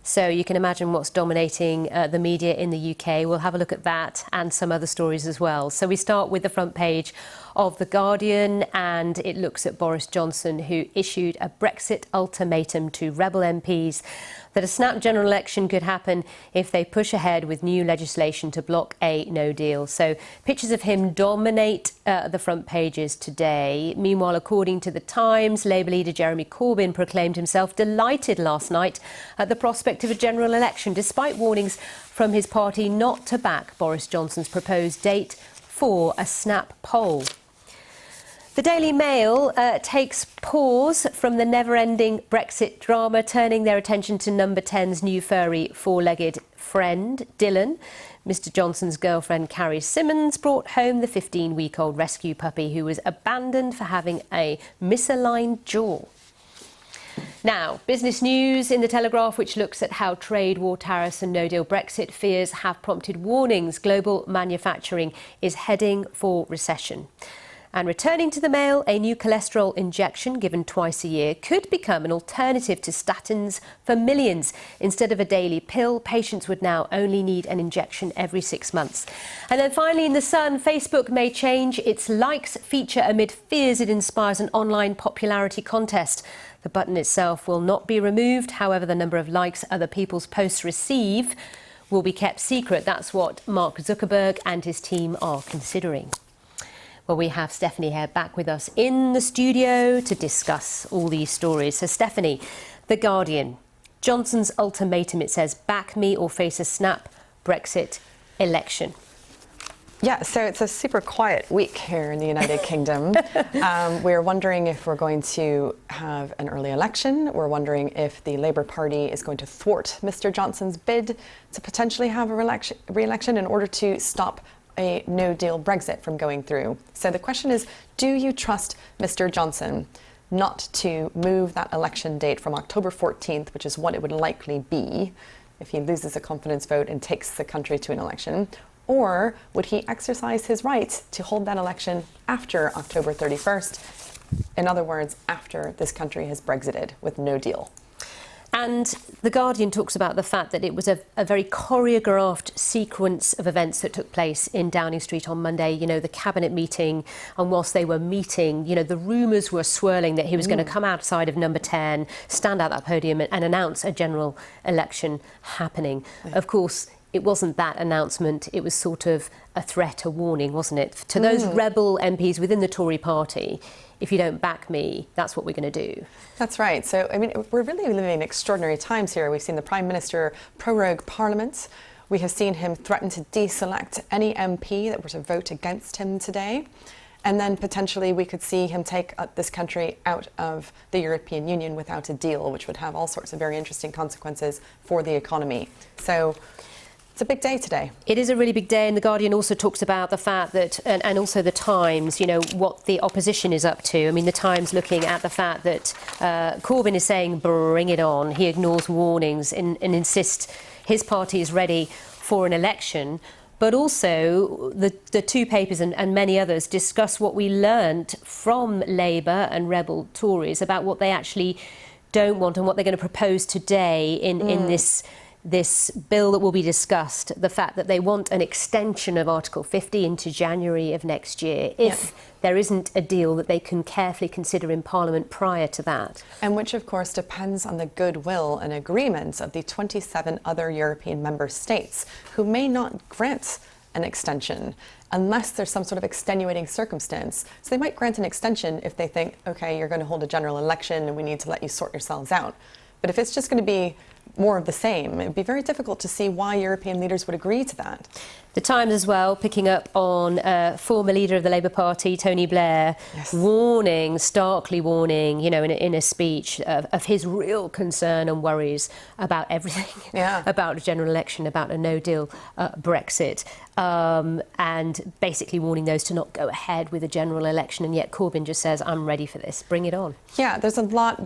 So you can imagine what's dominating the media in the UK. We'll have a look at that and some other stories as well. So we start with the front page of The Guardian, and it looks at Boris Johnson, who issued a Brexit ultimatum to Rebel MPs that a snap general election could happen if they push ahead with new legislation to block a no deal. So pictures of him dominate the front pages today. Meanwhile, according to The Times, Labour leader Jeremy Corbyn proclaimed himself delighted last night at the prospect of a general election, despite warnings from his party not to back Boris Johnson's proposed date for a snap poll. The Daily Mail takes pause from the never-ending Brexit drama, turning their attention to Number 10's new furry four-legged friend, Dylan. Mr Johnson's girlfriend, Carrie Simmons, brought home the 15-week-old rescue puppy who was abandoned for having a misaligned jaw. Now, business news in The Telegraph, which looks at how trade war tariffs and no-deal Brexit fears have prompted warnings global manufacturing is heading for recession. And returning to the Mail, a new cholesterol injection given twice a year could become an alternative to statins for millions. Instead of a daily pill, patients would now only need an injection every 6 months. And then finally in The Sun, Facebook may change its likes feature amid fears it inspires an online popularity contest. The button itself will not be removed. However, the number of likes other people's posts receive will be kept secret. That's what Mark Zuckerberg and his team are considering. Well, we have Stephanie Hare back with us in the studio to discuss all these stories. So, Stephanie, The Guardian, Johnson's ultimatum, it says, back me or face a snap Brexit election. Yeah, so it's a super quiet week here in the United Kingdom. We're wondering if we're going to have an early election. We're wondering if the Labour Party is going to thwart Mr Johnson's bid to potentially have a re-election in order to stop a no-deal Brexit from going through. So the question is, do you trust Mr Johnson not to move that election date from October 14th, which is what it would likely be if he loses a confidence vote and takes the country to an election? Or would he exercise his right to hold that election after October 31st? In other words, after this country has Brexited with no deal. And The Guardian talks about the fact that it was a very choreographed sequence of events that took place in Downing Street on Monday. You know, the cabinet meeting, and whilst they were meeting, you know, the rumours were swirling that he was going to come outside of Number 10, stand at that podium and announce a general election happening. Yeah. Of course, it wasn't that announcement. It was sort of a threat, a warning, wasn't it? To those rebel MPs within the Tory party, if you don't back me, that's what we're going to do. That's right. So, I mean, we're really living in extraordinary times here. We've seen the Prime Minister prorogue Parliament. We have seen him threaten to deselect any MP that were to vote against him today. And then potentially we could see him take this country out of the European Union without a deal, which would have all sorts of very interesting consequences for the economy. So it's a big day today. It is a really big day, and The Guardian also talks about the fact that, and also The Times, you know, what the opposition is up to. I mean, The Times looking at the fact that Corbyn is saying, bring it on. He ignores warnings and insists his party is ready for an election. But also the two papers and many others discuss what we learnt from Labour and rebel Tories about what they actually don't want and what they're going to propose today in this bill that will be discussed, the fact that they want an extension of Article 50 into January of next year if there isn't a deal that they can carefully consider in Parliament prior to that. And which, of course, depends on the goodwill and agreements of the 27 other European member states who may not grant an extension unless there's some sort of extenuating circumstance. So they might grant an extension if they think, OK, you're going to hold a general election and we need to let you sort yourselves out. But if it's just going to be more of the same, it would be very difficult to see why European leaders would agree to that. The Times as well, picking up on former leader of the Labour Party, Tony Blair, warning, starkly warning, you know, in a speech of his real concern and worries about everything, about a general election, about a no-deal Brexit, and basically warning those to not go ahead with a general election. And yet Corbyn just says, I'm ready for this, bring it on. Yeah, there's a lot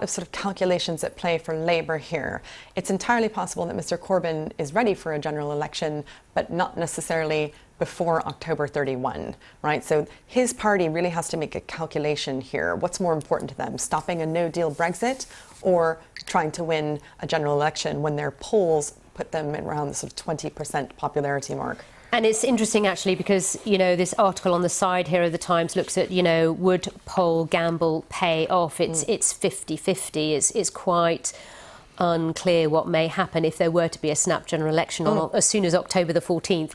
of sort of calculations at play for Labour here. It's entirely possible that Mr Corbyn is ready for a general election, but not not necessarily before October 31, right? So his party really has to make a calculation here. What's more important to them, stopping a no-deal Brexit or trying to win a general election when their polls put them around the sort of 20% popularity mark? And it's interesting, actually, because, this article on the side here of the Times looks at, would poll gamble pay off? It's 50-50. It's quite unclear what may happen if there were to be a snap general election as soon as October the 14th,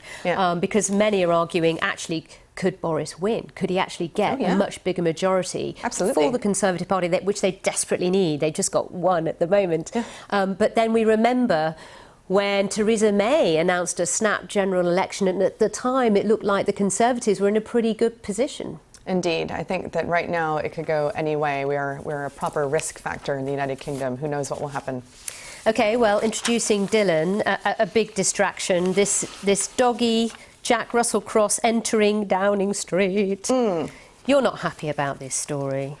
because many are arguing, actually, could Boris win? Could he actually get a much bigger majority for the Conservative Party, which they desperately need? They just got one at the moment. But then we remember when Theresa May announced a snap general election, and at the time it looked like the Conservatives were in a pretty good position. Indeed. I think that right now it could go any way. We're a proper risk factor in the United Kingdom. Who knows what will happen? OK, well, introducing Dylan, a big distraction. This doggy Jack Russell Cross entering Downing Street. You're not happy about this story.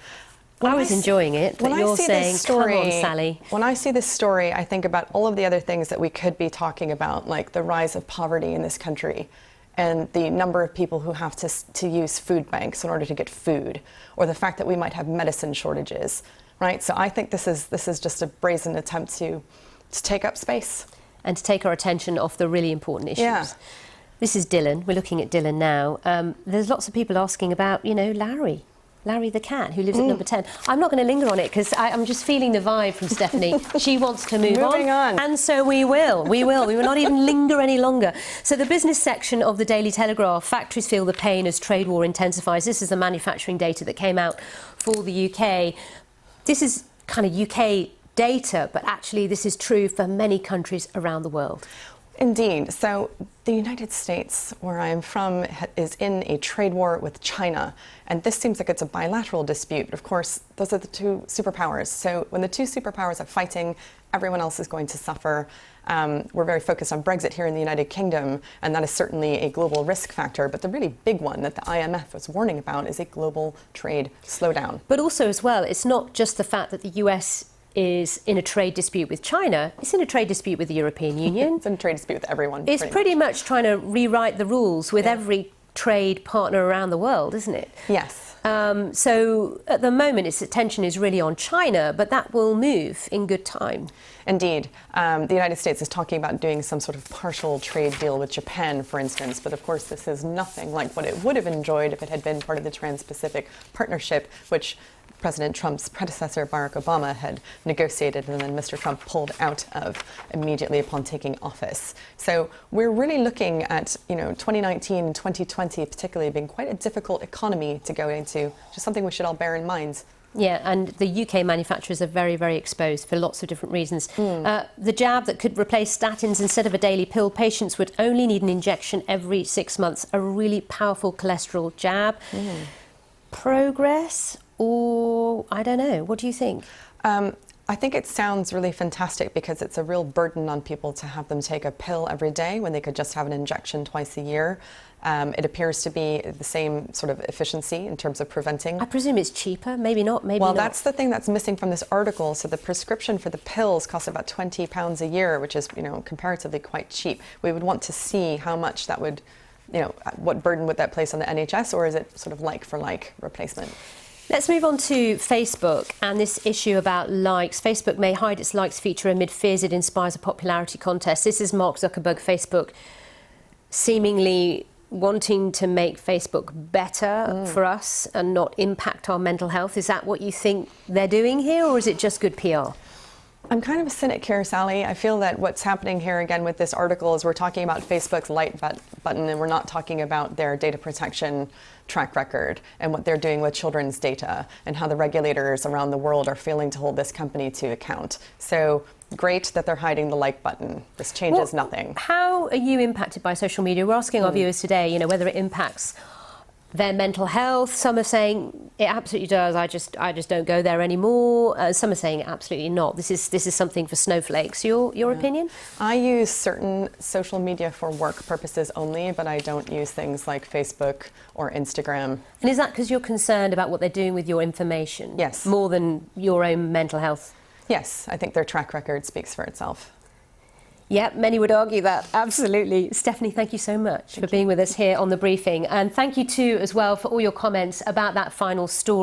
I was enjoying it, but you're saying, come on, Sally. When I see this story, I think about all of the other things that we could be talking about, like the rise of poverty in this country and the number of people who have to use food banks in order to get food, or the fact that we might have medicine shortages, right? So I think this is just a brazen attempt to take up space. And to take our attention off the really important issues. This is Dylan. We're looking at Dylan now. There's lots of people asking about, Larry the cat, who lives at number 10. I'm not going to linger on it because I'm just feeling the vibe from Stephanie. She wants to move on. And so we will. We will not even linger any longer. So the business section of the Daily Telegraph, factories feel the pain as trade war intensifies. This is the manufacturing data that came out for the UK. This is kind of UK data, but actually this is true for many countries around the world. Indeed. So the United States, where I'm from, is in a trade war with China. And this seems like it's a bilateral dispute. But of course, those are the two superpowers. So when the two superpowers are fighting, everyone else is going to suffer. We're very focused on Brexit here in the United Kingdom, and that is certainly a global risk factor. But the really big one that the IMF was warning about is a global trade slowdown. But also, as well, it's not just the fact that the US is in a trade dispute with China, it's in a trade dispute with the European Union. It's in a trade dispute with everyone. It's pretty much trying to rewrite the rules with every trade partner around the world, isn't it? Yes. So at the moment, its attention is really on China, but that will move in good time. Indeed. The United States is talking about doing some sort of partial trade deal with Japan, for instance. But of course, this is nothing like what it would have enjoyed if it had been part of the Trans-Pacific Partnership, which President Trump's predecessor, Barack Obama, had negotiated and then Mr. Trump pulled out of immediately upon taking office. So we're really looking at, 2019 and 2020 particularly being quite a difficult economy to go into, just something we should all bear in mind. Yeah, and the UK manufacturers are very, very exposed for lots of different reasons. The jab that could replace statins instead of a daily pill, patients would only need an injection every 6 months, a really powerful cholesterol jab. Progress? Or, I don't know, what do you think? I think it sounds really fantastic because it's a real burden on people to have them take a pill every day when they could just have an injection twice a year. It appears to be the same sort of efficiency in terms of preventing. I presume it's cheaper, maybe not, maybe not. Well, that's the thing that's missing from this article. So the prescription for the pills costs about £20 a year, which is, comparatively quite cheap. We would want to see how much that would, what burden would that place on the NHS, or is it sort of like for like replacement? Let's move on to Facebook and this issue about likes. Facebook may hide its likes feature amid fears it inspires a popularity contest. This is Mark Zuckerberg, Facebook, seemingly wanting to make Facebook better for us and not impact our mental health. Is that what you think they're doing here, or is it just good PR? I'm kind of a cynic here, Sally. I feel that what's happening here again with this article is we're talking about Facebook's like button, and we're not talking about their data protection track record and what they're doing with children's data and how the regulators around the world are failing to hold this company to account. So great that they're hiding the like button. This changes nothing. How are you impacted by social media? We're asking our viewers today, whether it impacts their mental health. Some are saying it absolutely does. I just don't go there anymore. Some are saying absolutely not. This is something for snowflakes. Your opinion? I use certain social media for work purposes only, but I don't use things like Facebook or Instagram. And is that because you're concerned about what they're doing with your information? Yes. More than your own mental health? Yes, I think their track record speaks for itself. Yeah, many would argue that. Absolutely. Stephanie, thank you so much for being with us here on The Briefing. And thank you too as well for all your comments about that final story.